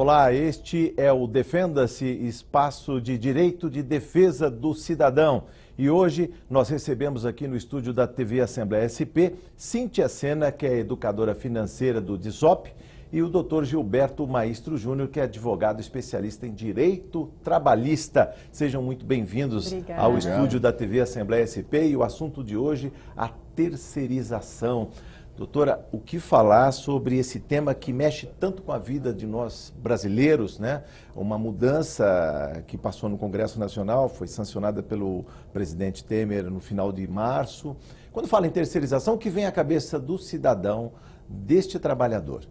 Olá, este é o Defenda-se, espaço de direito de defesa do cidadão. E hoje nós recebemos aqui no estúdio da TV Assembleia SP, Cíntia Sena, que é educadora financeira do DISOP, e o Dr. Gilberto Maistro Júnior, que é advogado especialista em direito trabalhista. Sejam muito bem-vindos ao estúdio da TV Assembleia SP e o assunto de hoje, a terceirização. Doutora, o que falar sobre esse tema que mexe tanto com a vida de nós brasileiros, né? Uma mudança que passou no Congresso Nacional, foi sancionada pelo presidente Temer no final de março. Quando fala em terceirização, o que vem à cabeça do cidadão, deste trabalhador?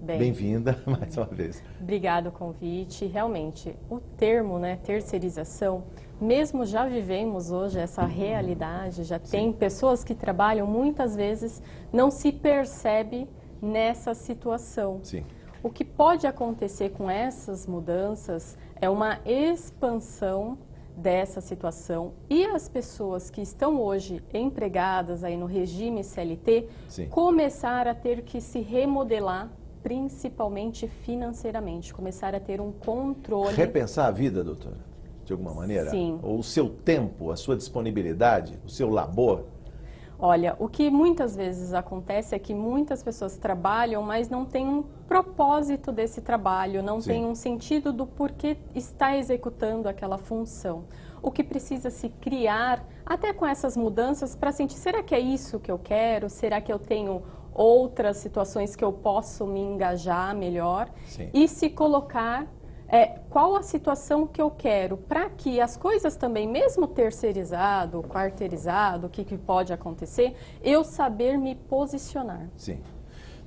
Bem-vinda mais uma vez. Obrigada o convite. Realmente, o termo, né, terceirização, mesmo já vivemos hoje essa realidade, já tem pessoas que trabalham, muitas vezes não se percebe nessa situação. Sim. O que pode acontecer com essas mudanças é uma expansão dessa situação e as pessoas que estão hoje empregadas aí no regime CLT começar a ter que se remodelar, principalmente financeiramente, começar a ter um controle. Repensar a vida, doutora, de alguma maneira? Sim. Ou o seu tempo, a sua disponibilidade, o seu labor? Olha, o que muitas vezes acontece é que muitas pessoas trabalham, mas não tem um propósito desse trabalho, não tem um sentido do porquê está executando aquela função. O que precisa se criar, até com essas mudanças, para sentir, será que é isso que eu quero? Será que eu tenho outras situações que eu posso me engajar melhor? E se colocar qual a situação que eu quero, para que as coisas também, mesmo terceirizado, quarteirizado, o que pode acontecer, eu saber me posicionar. Sim.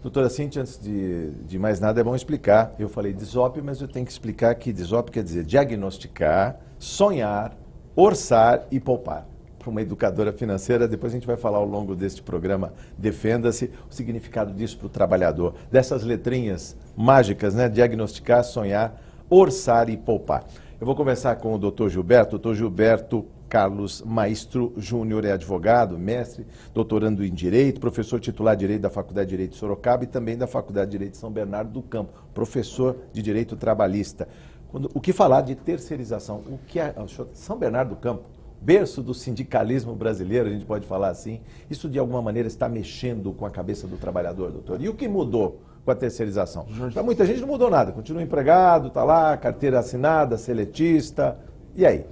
Doutora Cíntia, antes de mais nada, é bom explicar. Eu falei DISOP, mas eu tenho que explicar que DISOP quer dizer diagnosticar, sonhar, orçar e poupar. Para uma educadora financeira, depois a gente vai falar ao longo deste programa Defenda-se, o significado disso para o trabalhador. Dessas letrinhas mágicas, né? Diagnosticar, sonhar, orçar e poupar. Eu vou conversar com o Dr. Gilberto. Dr. Gilberto Carlos Maistro Júnior é advogado, mestre, doutorando em Direito, professor titular de Direito da Faculdade de Direito de Sorocaba e também da Faculdade de Direito de São Bernardo do Campo, professor de Direito Trabalhista. O que falar de terceirização? O que é São Bernardo do Campo? Berço do sindicalismo brasileiro, a gente pode falar assim. Isso, de alguma maneira, está mexendo com a cabeça do trabalhador, doutor? E o que mudou com a terceirização? Para muita gente não mudou nada. Continua empregado, está lá, carteira assinada, seletista. E aí?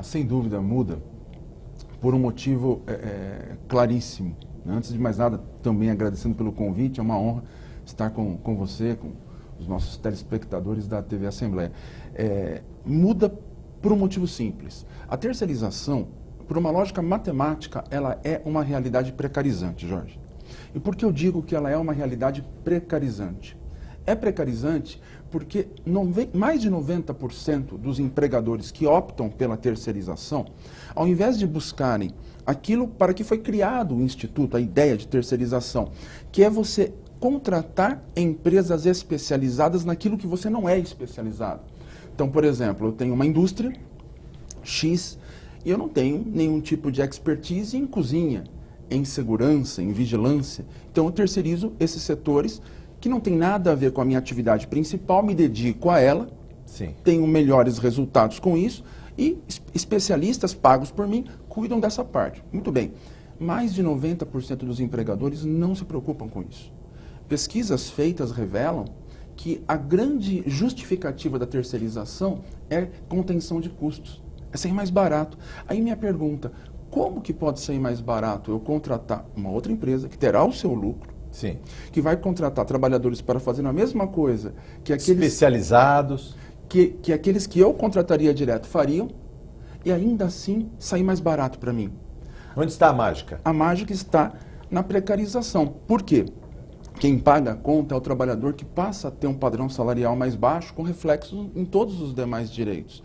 Sem dúvida, muda. Por um motivo claríssimo. Antes de mais nada, também agradecendo pelo convite. É uma honra estar com você, com os nossos telespectadores da TV Assembleia. Muda por um motivo simples. A terceirização, por uma lógica matemática, ela é uma realidade precarizante, Jorge. E por que eu digo que ela é uma realidade precarizante? É precarizante porque mais de 90% dos empregadores que optam pela terceirização, ao invés de buscarem aquilo para que foi criado o Instituto, a ideia de terceirização, que é você contratar empresas especializadas naquilo que você não é especializado. Então, por exemplo, eu tenho uma indústria X e eu não tenho nenhum tipo de expertise em cozinha, em segurança, em vigilância. Então, eu terceirizo esses setores que não tem nada a ver com a minha atividade principal, me dedico a ela, tenho melhores resultados com isso e especialistas pagos por mim cuidam dessa parte. Muito bem, mais de 90% dos empregadores não se preocupam com isso. Pesquisas feitas revelam que a grande justificativa da terceirização é contenção de custos, é sair mais barato. Aí minha pergunta, como que pode sair mais barato eu contratar uma outra empresa que terá o seu lucro, que vai contratar trabalhadores para fazer a mesma coisa que aqueles especializados, que aqueles que eu contrataria direto fariam, e ainda assim sair mais barato para mim? Onde está a mágica? A mágica está na precarização. Por quê? Quem paga a conta é o trabalhador que passa a ter um padrão salarial mais baixo, com reflexos em todos os demais direitos.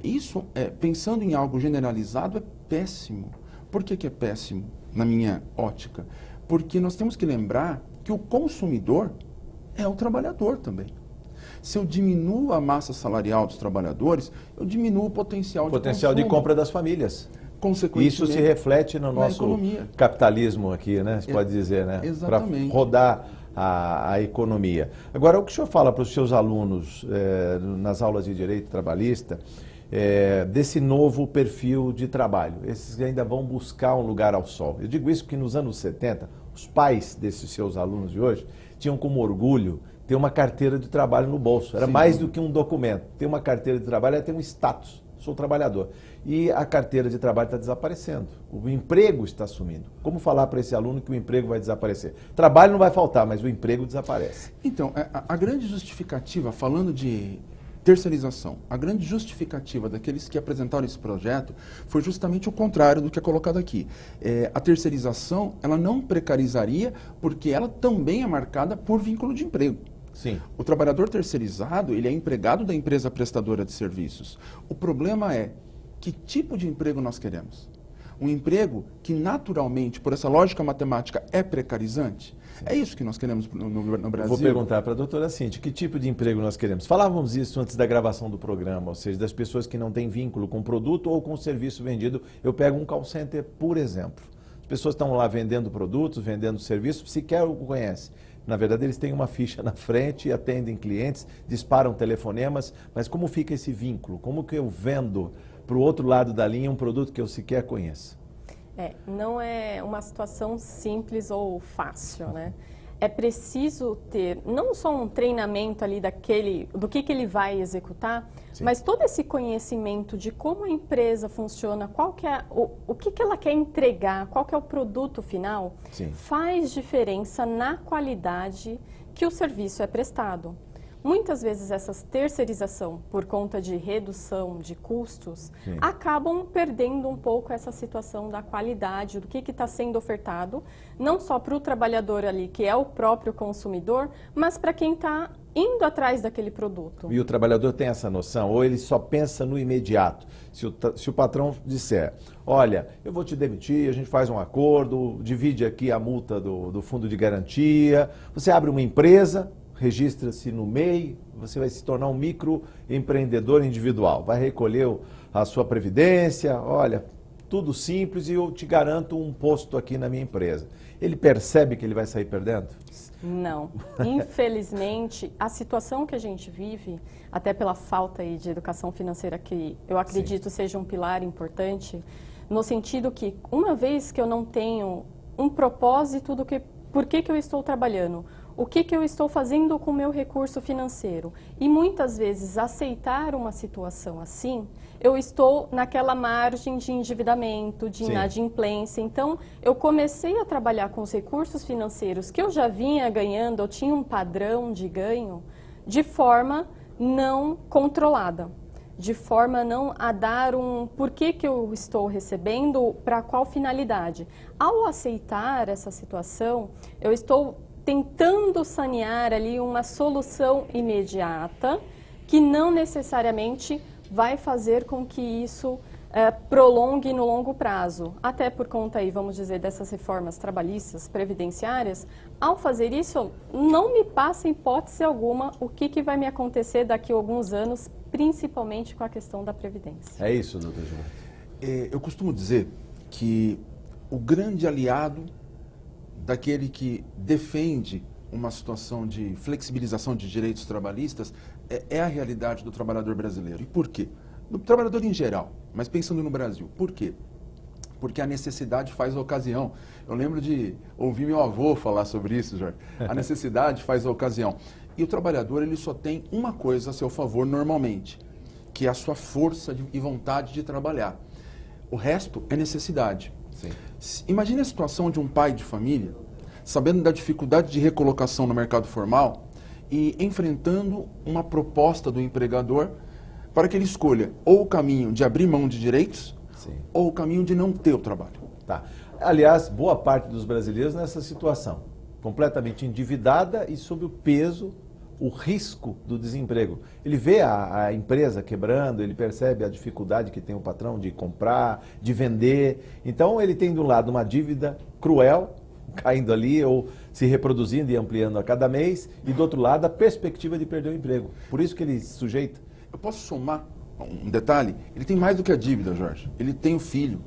Isso, pensando em algo generalizado, é péssimo. Por que é péssimo, na minha ótica? Porque nós temos que lembrar que o consumidor é o trabalhador também. Se eu diminuo a massa salarial dos trabalhadores, eu diminuo o potencial de consumo. De compra das famílias. Isso se reflete no nosso capitalismo aqui, né? Você pode dizer, né? Exatamente. Para rodar a economia. Agora, o que o senhor fala para os seus alunos nas aulas de direito trabalhista, desse novo perfil de trabalho? Esses que ainda vão buscar um lugar ao sol. Eu digo isso porque nos anos 70, os pais desses seus alunos de hoje tinham como orgulho ter uma carteira de trabalho no bolso. Era mais do que um documento. Ter uma carteira de trabalho é ter um status. Sou trabalhador. E a carteira de trabalho está desaparecendo. O emprego está sumindo. Como falar para esse aluno que o emprego vai desaparecer? Trabalho não vai faltar, mas o emprego desaparece. Então, a grande justificativa, falando de terceirização, a grande justificativa daqueles que apresentaram esse projeto foi justamente o contrário do que é colocado aqui. A terceirização, ela não precarizaria, porque ela também é marcada por vínculo de emprego. Sim. O trabalhador terceirizado, ele é empregado da empresa prestadora de serviços. O problema é, que tipo de emprego nós queremos? Um emprego que naturalmente, por essa lógica matemática, é precarizante? Sim. É isso que nós queremos no Brasil? Vou perguntar para a doutora Cíntia, que tipo de emprego nós queremos? Falávamos isso antes da gravação do programa, ou seja, das pessoas que não têm vínculo com o produto ou com o serviço vendido. Eu pego um call center, por exemplo. As pessoas estão lá vendendo produtos, vendendo serviços, sequer o conhecem. Na verdade, eles têm uma ficha na frente, atendem clientes, disparam telefonemas, mas como fica esse vínculo? Como que eu vendo para o outro lado da linha um produto que eu sequer conheço? Não é uma situação simples ou fácil, né? É preciso ter não só um treinamento ali do que ele vai executar, sim, mas todo esse conhecimento de como a empresa funciona, qual que é o que ela quer entregar, qual que é o produto final, sim, faz diferença na qualidade que o serviço é prestado. Muitas vezes essa terceirização, por conta de redução de custos, sim, acabam perdendo um pouco essa situação da qualidade, do que está sendo ofertado, não só para o trabalhador ali, que é o próprio consumidor, mas para quem está indo atrás daquele produto. E o trabalhador tem essa noção, ou ele só pensa no imediato? Se o patrão disser, olha, eu vou te demitir, a gente faz um acordo, divide aqui a multa do fundo de garantia, você abre uma empresa, registra-se no MEI, você vai se tornar um microempreendedor individual. Vai recolher a sua previdência, olha, tudo simples e eu te garanto um posto aqui na minha empresa. Ele percebe que ele vai sair perdendo? Não. Infelizmente, a situação que a gente vive, até pela falta aí de educação financeira, que eu acredito, sim, seja um pilar importante, no sentido que, uma vez que eu não tenho um propósito por que eu estou trabalhando, o que eu estou fazendo com o meu recurso financeiro? E muitas vezes aceitar uma situação assim, eu estou naquela margem de endividamento, de inadimplência. Então, eu comecei a trabalhar com os recursos financeiros que eu já vinha ganhando, eu tinha um padrão de ganho, de forma não controlada. De forma não a dar por que eu estou recebendo, para qual finalidade. Ao aceitar essa situação, eu estou tentando sanear ali uma solução imediata que não necessariamente vai fazer com que isso prolongue no longo prazo. Até por conta aí, vamos dizer, dessas reformas trabalhistas, previdenciárias, ao fazer isso, não me passa hipótese alguma o que vai me acontecer daqui a alguns anos, principalmente com a questão da previdência. É isso, doutor Gilberto. Eu costumo dizer que o grande aliado daquele que defende uma situação de flexibilização de direitos trabalhistas é a realidade do trabalhador brasileiro. E por quê? Do trabalhador em geral, mas pensando no Brasil. Por quê? Porque a necessidade faz a ocasião. Eu lembro de ouvir meu avô falar sobre isso, Jorge. A necessidade faz a ocasião. E o trabalhador, ele só tem uma coisa a seu favor normalmente, que é a sua força e vontade de trabalhar. O resto é necessidade. Sim. Imagine a situação de um pai de família, sabendo da dificuldade de recolocação no mercado formal e enfrentando uma proposta do empregador para que ele escolha ou o caminho de abrir mão de direitos, sim, ou o caminho de não ter o trabalho. Tá. Aliás, boa parte dos brasileiros nessa situação, completamente endividada e sob o peso, o risco do desemprego. Ele vê a empresa quebrando, ele percebe a dificuldade que tem o patrão de comprar, de vender. Então, ele tem, de um lado, uma dívida cruel, caindo ali ou se reproduzindo e ampliando a cada mês, e, do outro lado, a perspectiva de perder o emprego. Por isso que ele se sujeita. Eu posso somar um detalhe? Ele tem mais do que a dívida, Jorge. Ele tem o filho.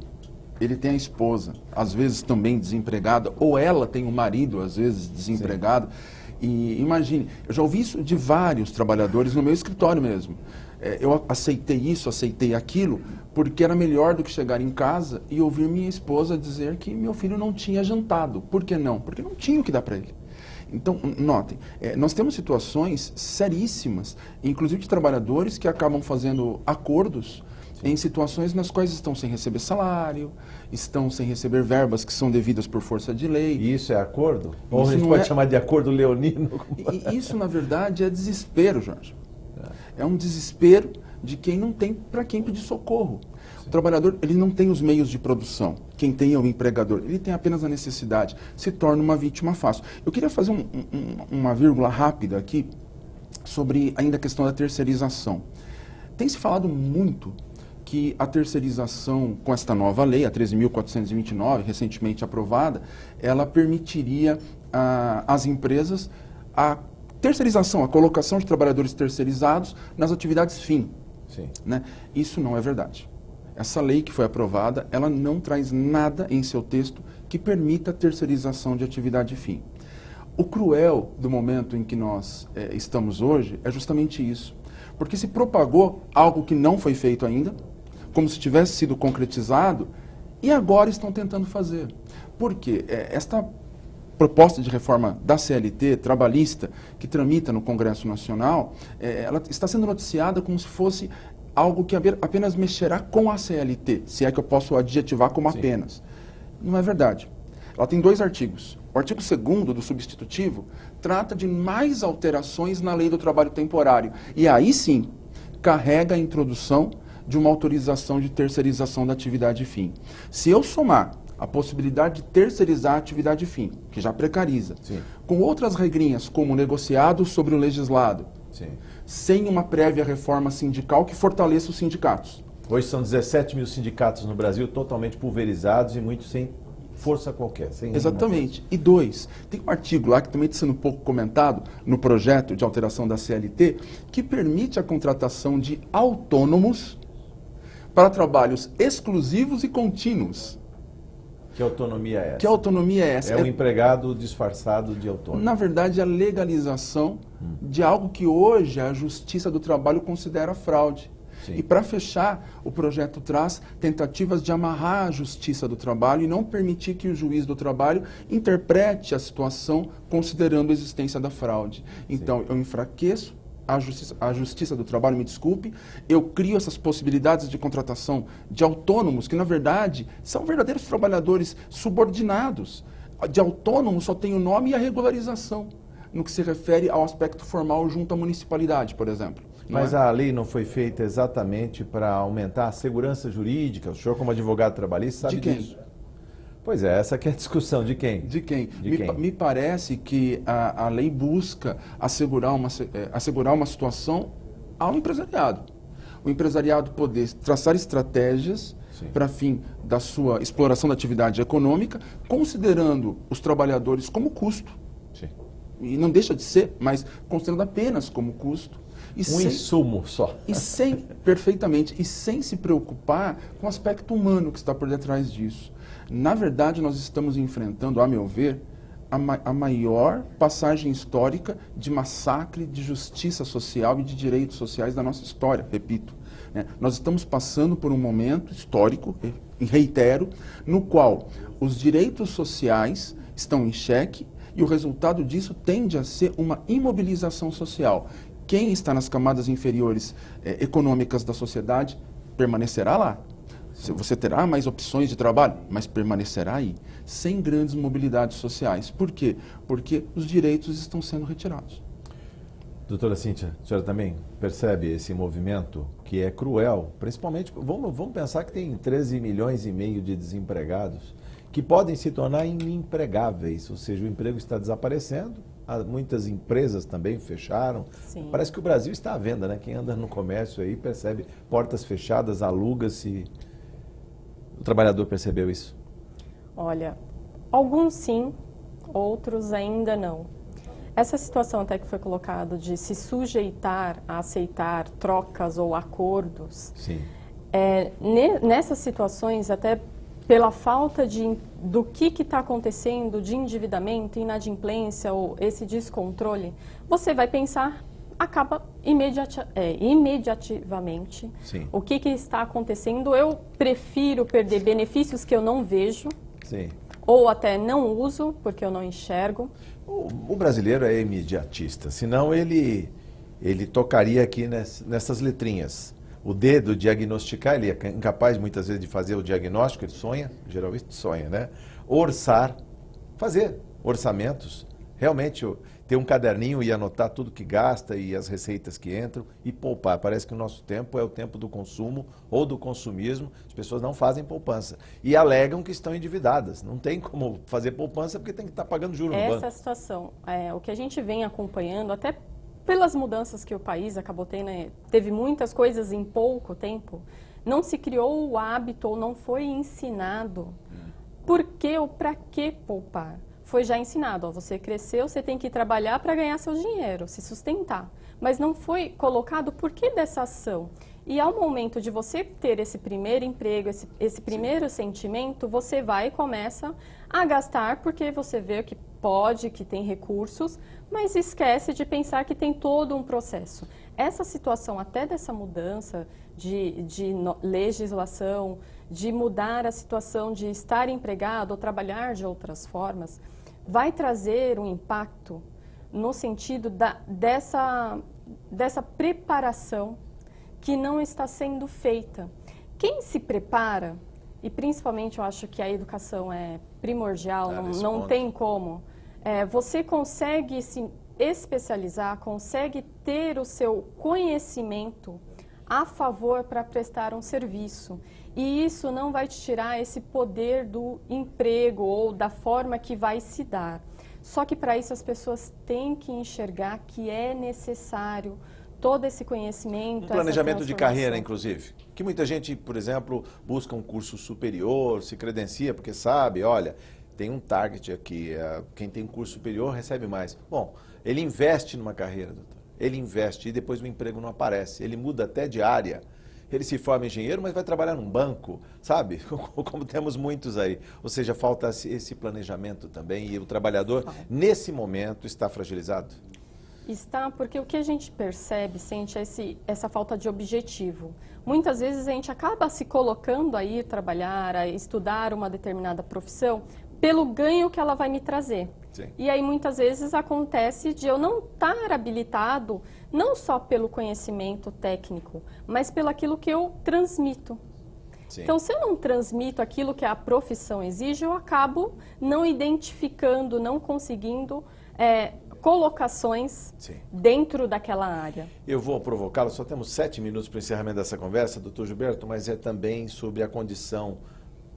ele tem a esposa, às vezes também desempregada, ou ela tem um marido, às vezes desempregado. E imagine, eu já ouvi isso de vários trabalhadores no meu escritório mesmo. Eu aceitei isso, aceitei aquilo, porque era melhor do que chegar em casa e ouvir minha esposa dizer que meu filho não tinha jantado. Por que não? Porque não tinha o que dar para ele. Então, notem, nós temos situações seríssimas, inclusive de trabalhadores que acabam fazendo acordos em situações nas quais estão sem receber salário, estão sem receber verbas que são devidas por força de lei. E isso é acordo? Ou Isso a gente não pode é- chamar de acordo leonino? E isso, na verdade, é desespero, Jorge. É um desespero de quem não tem para quem pedir socorro. O trabalhador, ele não tem os meios de produção. Quem tem é o empregador. Ele tem apenas a necessidade. Se torna uma vítima fácil. Eu queria fazer uma vírgula rápida aqui sobre ainda a questão da terceirização. Tem se falado muito que a terceirização, com esta nova lei, a 13.429, recentemente aprovada, ela permitiria às empresas a terceirização, a colocação de trabalhadores terceirizados nas atividades fim. Sim. Né? Isso não é verdade. Essa lei que foi aprovada, ela não traz nada em seu texto que permita a terceirização de atividade fim. O cruel do momento em que nós estamos hoje é justamente isso. Porque se propagou algo que não foi feito ainda, como se tivesse sido concretizado, e agora estão tentando fazer. Por quê? Esta proposta de reforma da CLT, trabalhista, que tramita no Congresso Nacional, ela está sendo noticiada como se fosse algo que apenas mexerá com a CLT, se é que eu posso adjetivar como Sim. apenas. Não é verdade. Ela tem 2 artigos. O artigo 2º do substitutivo trata de mais alterações na lei do trabalho temporário. E aí sim, carrega a introdução de uma autorização de terceirização da atividade fim. Se eu somar a possibilidade de terceirizar a atividade fim, que já precariza, Sim. com outras regrinhas, como negociado sobre o legislado, Sim. sem uma prévia reforma sindical que fortaleça os sindicatos. Hoje são 17 mil sindicatos no Brasil totalmente pulverizados e muitos sem força qualquer. Sem nenhuma Exatamente. E 2, tem um artigo lá que também está sendo pouco comentado no projeto de alteração da CLT, que permite a contratação de autônomos para trabalhos exclusivos e contínuos. força. Que autonomia é essa? Que autonomia é essa? É um empregado disfarçado de autônomo. Na verdade, a legalização de algo que hoje a Justiça do Trabalho considera fraude. Sim. E para fechar, o projeto traz tentativas de amarrar a Justiça do Trabalho e não permitir que o juiz do trabalho interprete a situação considerando a existência da fraude. Então, eu enfraqueço a justiça do Trabalho, me desculpe, eu crio essas possibilidades de contratação de autônomos, que na verdade são verdadeiros trabalhadores subordinados. De autônomo só tem o nome e a regularização, no que se refere ao aspecto formal junto à municipalidade, por exemplo. Não Mas é? a lei não foi feita exatamente para aumentar a segurança jurídica? O senhor, como advogado trabalhista, sabe De quem? disso. Pois é, essa que é a discussão. De quem? De quem? De quem? Me parece que a lei busca assegurar uma situação ao empresariado. O empresariado poder traçar estratégias Sim. para fim da sua exploração da atividade econômica, considerando os trabalhadores como custo. Sim. E não deixa de ser, mas considerando apenas como custo. E Um insumo só. perfeitamente, e sem se preocupar com o aspecto humano que está por detrás disso. Na verdade, nós estamos enfrentando, a meu ver, a maior passagem histórica de massacre de justiça social e de direitos sociais da nossa história, repito. Né? Nós estamos passando por um momento histórico, e reitero, no qual os direitos sociais estão em xeque e o resultado disso tende a ser uma imobilização social. Quem está nas camadas inferiores econômicas da sociedade permanecerá lá. Você terá mais opções de trabalho, mas permanecerá aí, sem grandes mobilidades sociais. Por quê? Porque os direitos estão sendo retirados. Doutora Cíntia, a senhora também percebe esse movimento que é cruel? Principalmente, vamos pensar que tem 13 milhões e meio de desempregados que podem se tornar inempregáveis, ou seja, o emprego está desaparecendo, muitas empresas também fecharam. Sim. Parece que o Brasil está à venda, né? Quem anda no comércio aí percebe portas fechadas, aluga-se. O trabalhador percebeu isso? Olha, alguns sim, outros ainda não. Essa situação até que foi colocada de se sujeitar a aceitar trocas ou acordos, Sim. nessas situações até pela falta do que está acontecendo de endividamento, inadimplência ou esse descontrole, você vai pensar, acaba imediativamente Sim. o que está acontecendo. Eu prefiro perder benefícios que eu não vejo, Sim. ou até não uso, porque eu não enxergo. O brasileiro é imediatista, senão ele tocaria aqui nessas letrinhas. O D do diagnosticar, ele é incapaz muitas vezes de fazer o diagnóstico, ele sonha, geralmente sonha, né? Orçar, fazer orçamentos, realmente ter um caderninho e anotar tudo que gasta e as receitas que entram e poupar. Parece que o nosso tempo é o tempo do consumo ou do consumismo, as pessoas não fazem poupança e alegam que estão endividadas. Não tem como fazer poupança porque tem que estar pagando juros no banco. Essa situação, o que a gente vem acompanhando, até pelas mudanças que o país acabou tendo, teve muitas coisas em pouco tempo, não se criou o hábito ou não foi ensinado por que ou para que poupar. Foi já ensinado, você cresceu, você tem que trabalhar para ganhar seu dinheiro, se sustentar. Mas não foi colocado por que dessa ação. E ao momento de você ter esse primeiro emprego, esse primeiro sentimento, você vai e começa a gastar porque você vê que pode, que tem recursos, mas esquece de pensar que tem todo um processo. Essa situação até dessa mudança de legislação, de mudar a situação de estar empregado ou trabalhar de outras formas, vai trazer um impacto no sentido dessa preparação que não está sendo feita. Quem se prepara, e principalmente eu acho que a educação é primordial, não tem como, você consegue se especializar, consegue ter o seu conhecimento a favor para prestar um serviço. E isso não vai te tirar esse poder do emprego ou da forma que vai se dar. Só que para isso as pessoas têm que enxergar que é necessário todo esse conhecimento. Um planejamento de carreira, inclusive. Que muita gente, por exemplo, busca um curso superior, se credencia porque sabe, olha, tem um target aqui, quem tem um curso superior recebe mais. Bom, ele investe numa carreira, doutor. Ele investe e depois o emprego não aparece. Ele muda até de área. Ele se forma engenheiro, mas vai trabalhar num banco, sabe? Como temos muitos aí. Ou seja, falta esse planejamento também e o trabalhador, nesse momento, está fragilizado? Está, porque o que a gente percebe, sente essa falta de objetivo. Muitas vezes a gente acaba se colocando a ir trabalhar, a estudar uma determinada profissão, pelo ganho que ela vai me trazer. Sim. E aí muitas vezes acontece de eu não estar habilitado, não só pelo conhecimento técnico, mas pelo aquilo que eu transmito. Sim. Então, se eu não transmito aquilo que a profissão exige, eu acabo não identificando, não conseguindo colocações dentro daquela área. Eu vou provocá-lo, só temos 7 minutos para o encerramento dessa conversa, doutor Gilberto, mas é também sobre a condição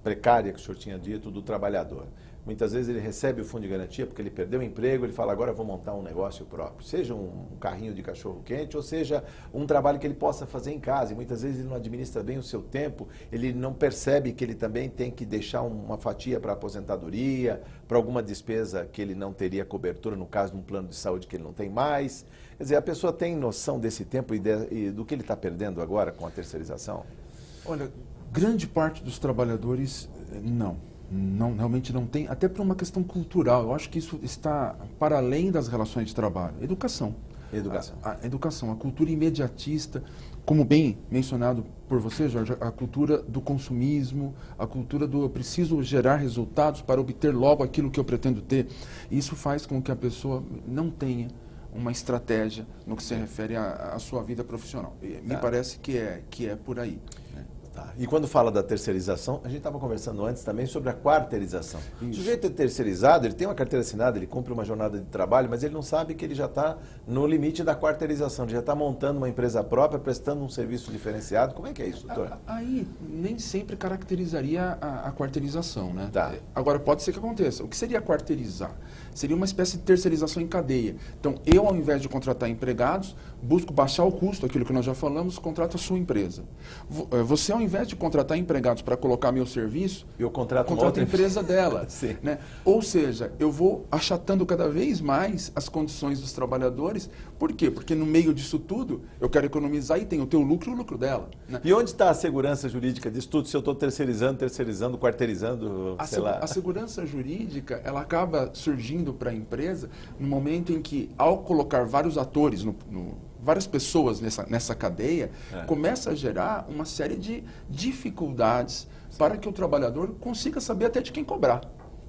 precária que o senhor tinha dito do trabalhador. Muitas vezes ele recebe o fundo de garantia porque ele perdeu o emprego, ele fala, agora eu vou montar um negócio próprio. Seja um carrinho de cachorro-quente ou seja um trabalho que ele possa fazer em casa. E muitas vezes ele não administra bem o seu tempo, ele não percebe que ele também tem que deixar uma fatia para a aposentadoria, para alguma despesa que ele não teria cobertura, no caso de um plano de saúde que ele não tem mais. Quer dizer, a pessoa tem noção desse tempo e do que ele está perdendo agora com a terceirização? Olha, grande parte dos trabalhadores realmente não tem, até por uma questão cultural. Eu acho que isso está para além das relações de trabalho. Educação. A educação, a cultura imediatista, como bem mencionado por você, Jorge, a cultura do consumismo, a cultura do eu preciso gerar resultados para obter logo aquilo que eu pretendo ter. Isso faz com que a pessoa não tenha uma estratégia no que se refere à sua vida profissional. Me parece que é por aí. Né? Tá. E quando fala da terceirização, a gente estava conversando antes também sobre a quarteirização. Isso. O sujeito é terceirizado, ele tem uma carteira assinada, ele cumpre uma jornada de trabalho, mas ele não sabe que ele já está no limite da quarteirização, ele já está montando uma empresa própria, prestando um serviço diferenciado. Como é que é isso, doutor? Aí nem sempre caracterizaria a quarteirização, né? Tá. Agora, pode ser que aconteça. O que seria quarteirizar? Seria uma espécie de terceirização em cadeia. Então, eu, ao invés de contratar empregados, busco baixar o custo, aquilo que nós já falamos, contrato a sua empresa. Você, ao invés de contratar empregados para colocar meu serviço, eu contrato a empresa dela. Sim. Né? Ou seja, eu vou achatando cada vez mais as condições dos trabalhadores. Por quê? Porque no meio disso tudo, eu quero economizar e tenho o teu lucro e o lucro dela. Né? E onde está a segurança jurídica disso tudo, se eu estou terceirizando, quarteirizando, sei lá? A segurança jurídica, ela acaba surgindo para a empresa no momento em que, ao colocar vários atores, várias pessoas nessa cadeia, começa a gerar uma série de dificuldades para que o trabalhador consiga saber até de quem cobrar.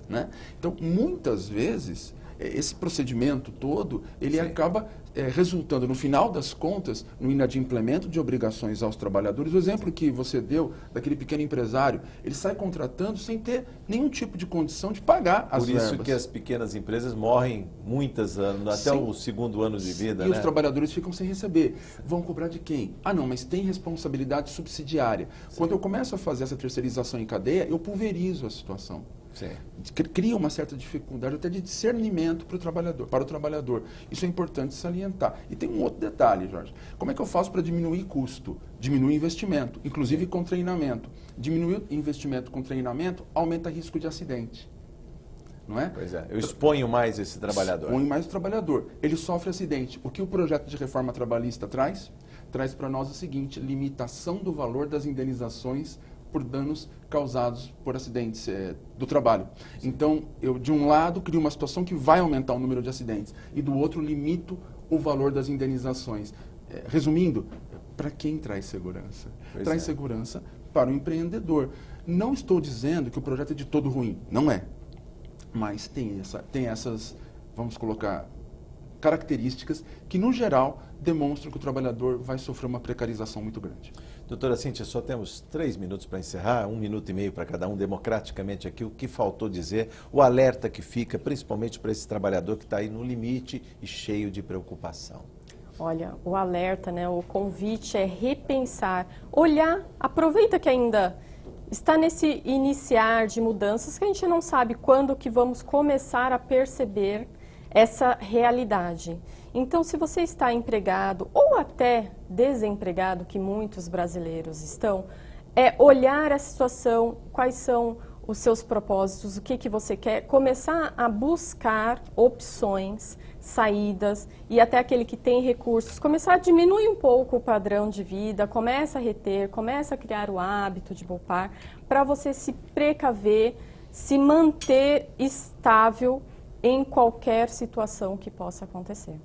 Né? Então, muitas vezes, esse procedimento todo, ele acaba resultando, no final das contas, no inadimplemento de obrigações aos trabalhadores. O exemplo que você deu daquele pequeno empresário, ele sai contratando sem ter nenhum tipo de condição de pagar as verbas. Por isso que as pequenas empresas morrem muitas anos, até o segundo ano de vida. E né? os trabalhadores ficam sem receber. Vão cobrar de quem? Ah, não, mas tem responsabilidade subsidiária. Quando eu começo a fazer essa terceirização em cadeia, eu pulverizo a situação. Sim. Cria uma certa dificuldade até de discernimento para o trabalhador. Isso é importante salientar. E tem um outro detalhe, Jorge. Como é que eu faço para diminuir custo? Diminuir investimento, inclusive com treinamento. Diminuir investimento com treinamento aumenta risco de acidente. Não é? Pois é, eu exponho mais esse trabalhador. Expõe mais o trabalhador. Ele sofre acidente. O que o projeto de reforma trabalhista traz? Traz para nós o seguinte: limitação do valor das indenizações por danos causados por acidentes do trabalho. Então, eu de um lado crio uma situação que vai aumentar o número de acidentes e do outro limito o valor das indenizações. Resumindo, para quem traz segurança? Traz segurança para o empreendedor. Não estou dizendo que o projeto é de todo ruim, não é. Mas tem essas, vamos colocar, características que, no geral, demonstram que o trabalhador vai sofrer uma precarização muito grande. Doutora Cíntia, só temos 3 minutos para encerrar, 1 minuto e meio para cada um, democraticamente aqui, o que faltou dizer, o alerta que fica, principalmente para esse trabalhador que está aí no limite e cheio de preocupação. Olha, o alerta, né, o convite é repensar, olhar, aproveita que ainda está nesse iniciar de mudanças que a gente não sabe quando que vamos começar a perceber essa realidade. Então, se você está empregado ou até desempregado, que muitos brasileiros estão, olhar a situação, quais são os seus propósitos, o que você quer, começar a buscar opções, saídas, e até aquele que tem recursos, começar a diminuir um pouco o padrão de vida, começa a reter, começa a criar o hábito de poupar, para você se precaver, se manter estável em qualquer situação que possa acontecer.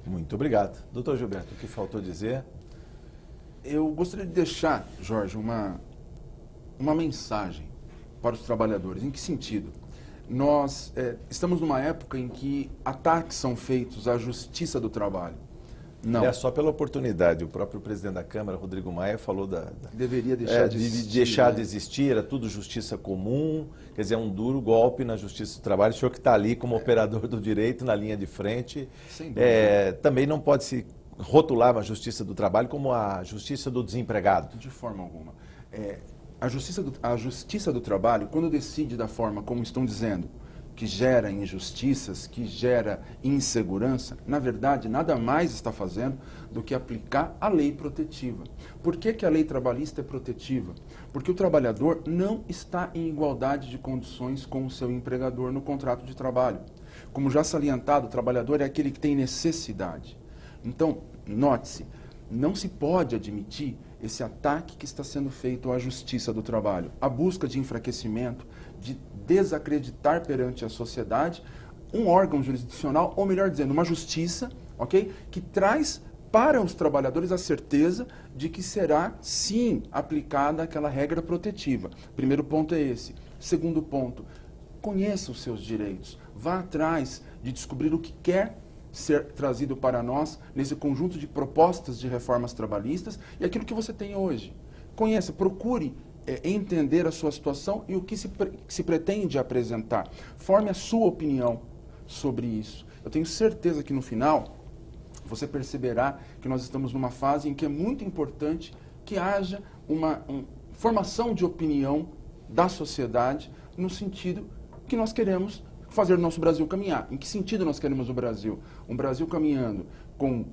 Muito obrigado. Doutor Gilberto, o que faltou dizer? Eu gostaria de deixar, Jorge, uma mensagem para os trabalhadores. Em que sentido? Nós estamos numa época em que ataques são feitos à justiça do trabalho. Não. É só pela oportunidade. O próprio presidente da Câmara, Rodrigo Maia, falou deveria deixar de existir. Deixar de existir, era tudo justiça comum, quer dizer, um duro golpe na justiça do trabalho. O senhor que está ali como operador do direito, na linha de frente, também não pode se rotular a justiça do trabalho como a justiça do desempregado. De forma alguma. A justiça do trabalho, quando decide da forma como estão dizendo, que gera injustiças, que gera insegurança, na verdade, nada mais está fazendo do que aplicar a lei protetiva. Por que a lei trabalhista é protetiva? Porque o trabalhador não está em igualdade de condições com o seu empregador no contrato de trabalho. Como já salientado, o trabalhador é aquele que tem necessidade. Então, note-se, não se pode admitir esse ataque que está sendo feito à justiça do trabalho, a busca de enfraquecimento, de desacreditar perante a sociedade um órgão jurisdicional, ou melhor dizendo, uma justiça, ok, que traz para os trabalhadores a certeza de que será, sim, aplicada aquela regra protetiva. Primeiro ponto é esse. Segundo ponto, conheça os seus direitos, vá atrás de descobrir o que quer ser trazido para nós nesse conjunto de propostas de reformas trabalhistas e aquilo que você tem hoje. Conheça, procure entender a sua situação e o que se pretende apresentar. Forme a sua opinião sobre isso. Eu tenho certeza que no final você perceberá que nós estamos numa fase em que é muito importante que haja uma formação de opinião da sociedade no sentido que nós queremos fazer o nosso Brasil caminhar. Em que sentido nós queremos o Brasil? Um Brasil caminhando com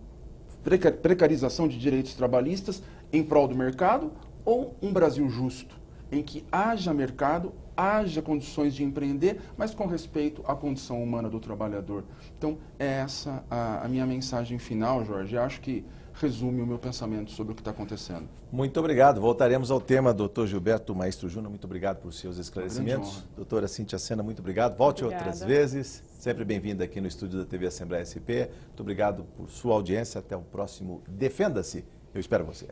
precarização de direitos trabalhistas em prol do mercado ou um Brasil justo, em que haja mercado, haja condições de empreender, mas com respeito à condição humana do trabalhador. Então, é essa a minha mensagem final, Jorge. Acho que resume o meu pensamento sobre o que está acontecendo. Muito obrigado. Voltaremos ao tema, doutor Gilberto Maestro Júnior. Muito obrigado por seus esclarecimentos. Doutora Cíntia Sena, muito obrigado. Volte outras vezes. Sempre bem-vinda aqui no estúdio da TV Assembleia SP. Muito obrigado por sua audiência. Até o próximo Defenda-se. Eu espero você.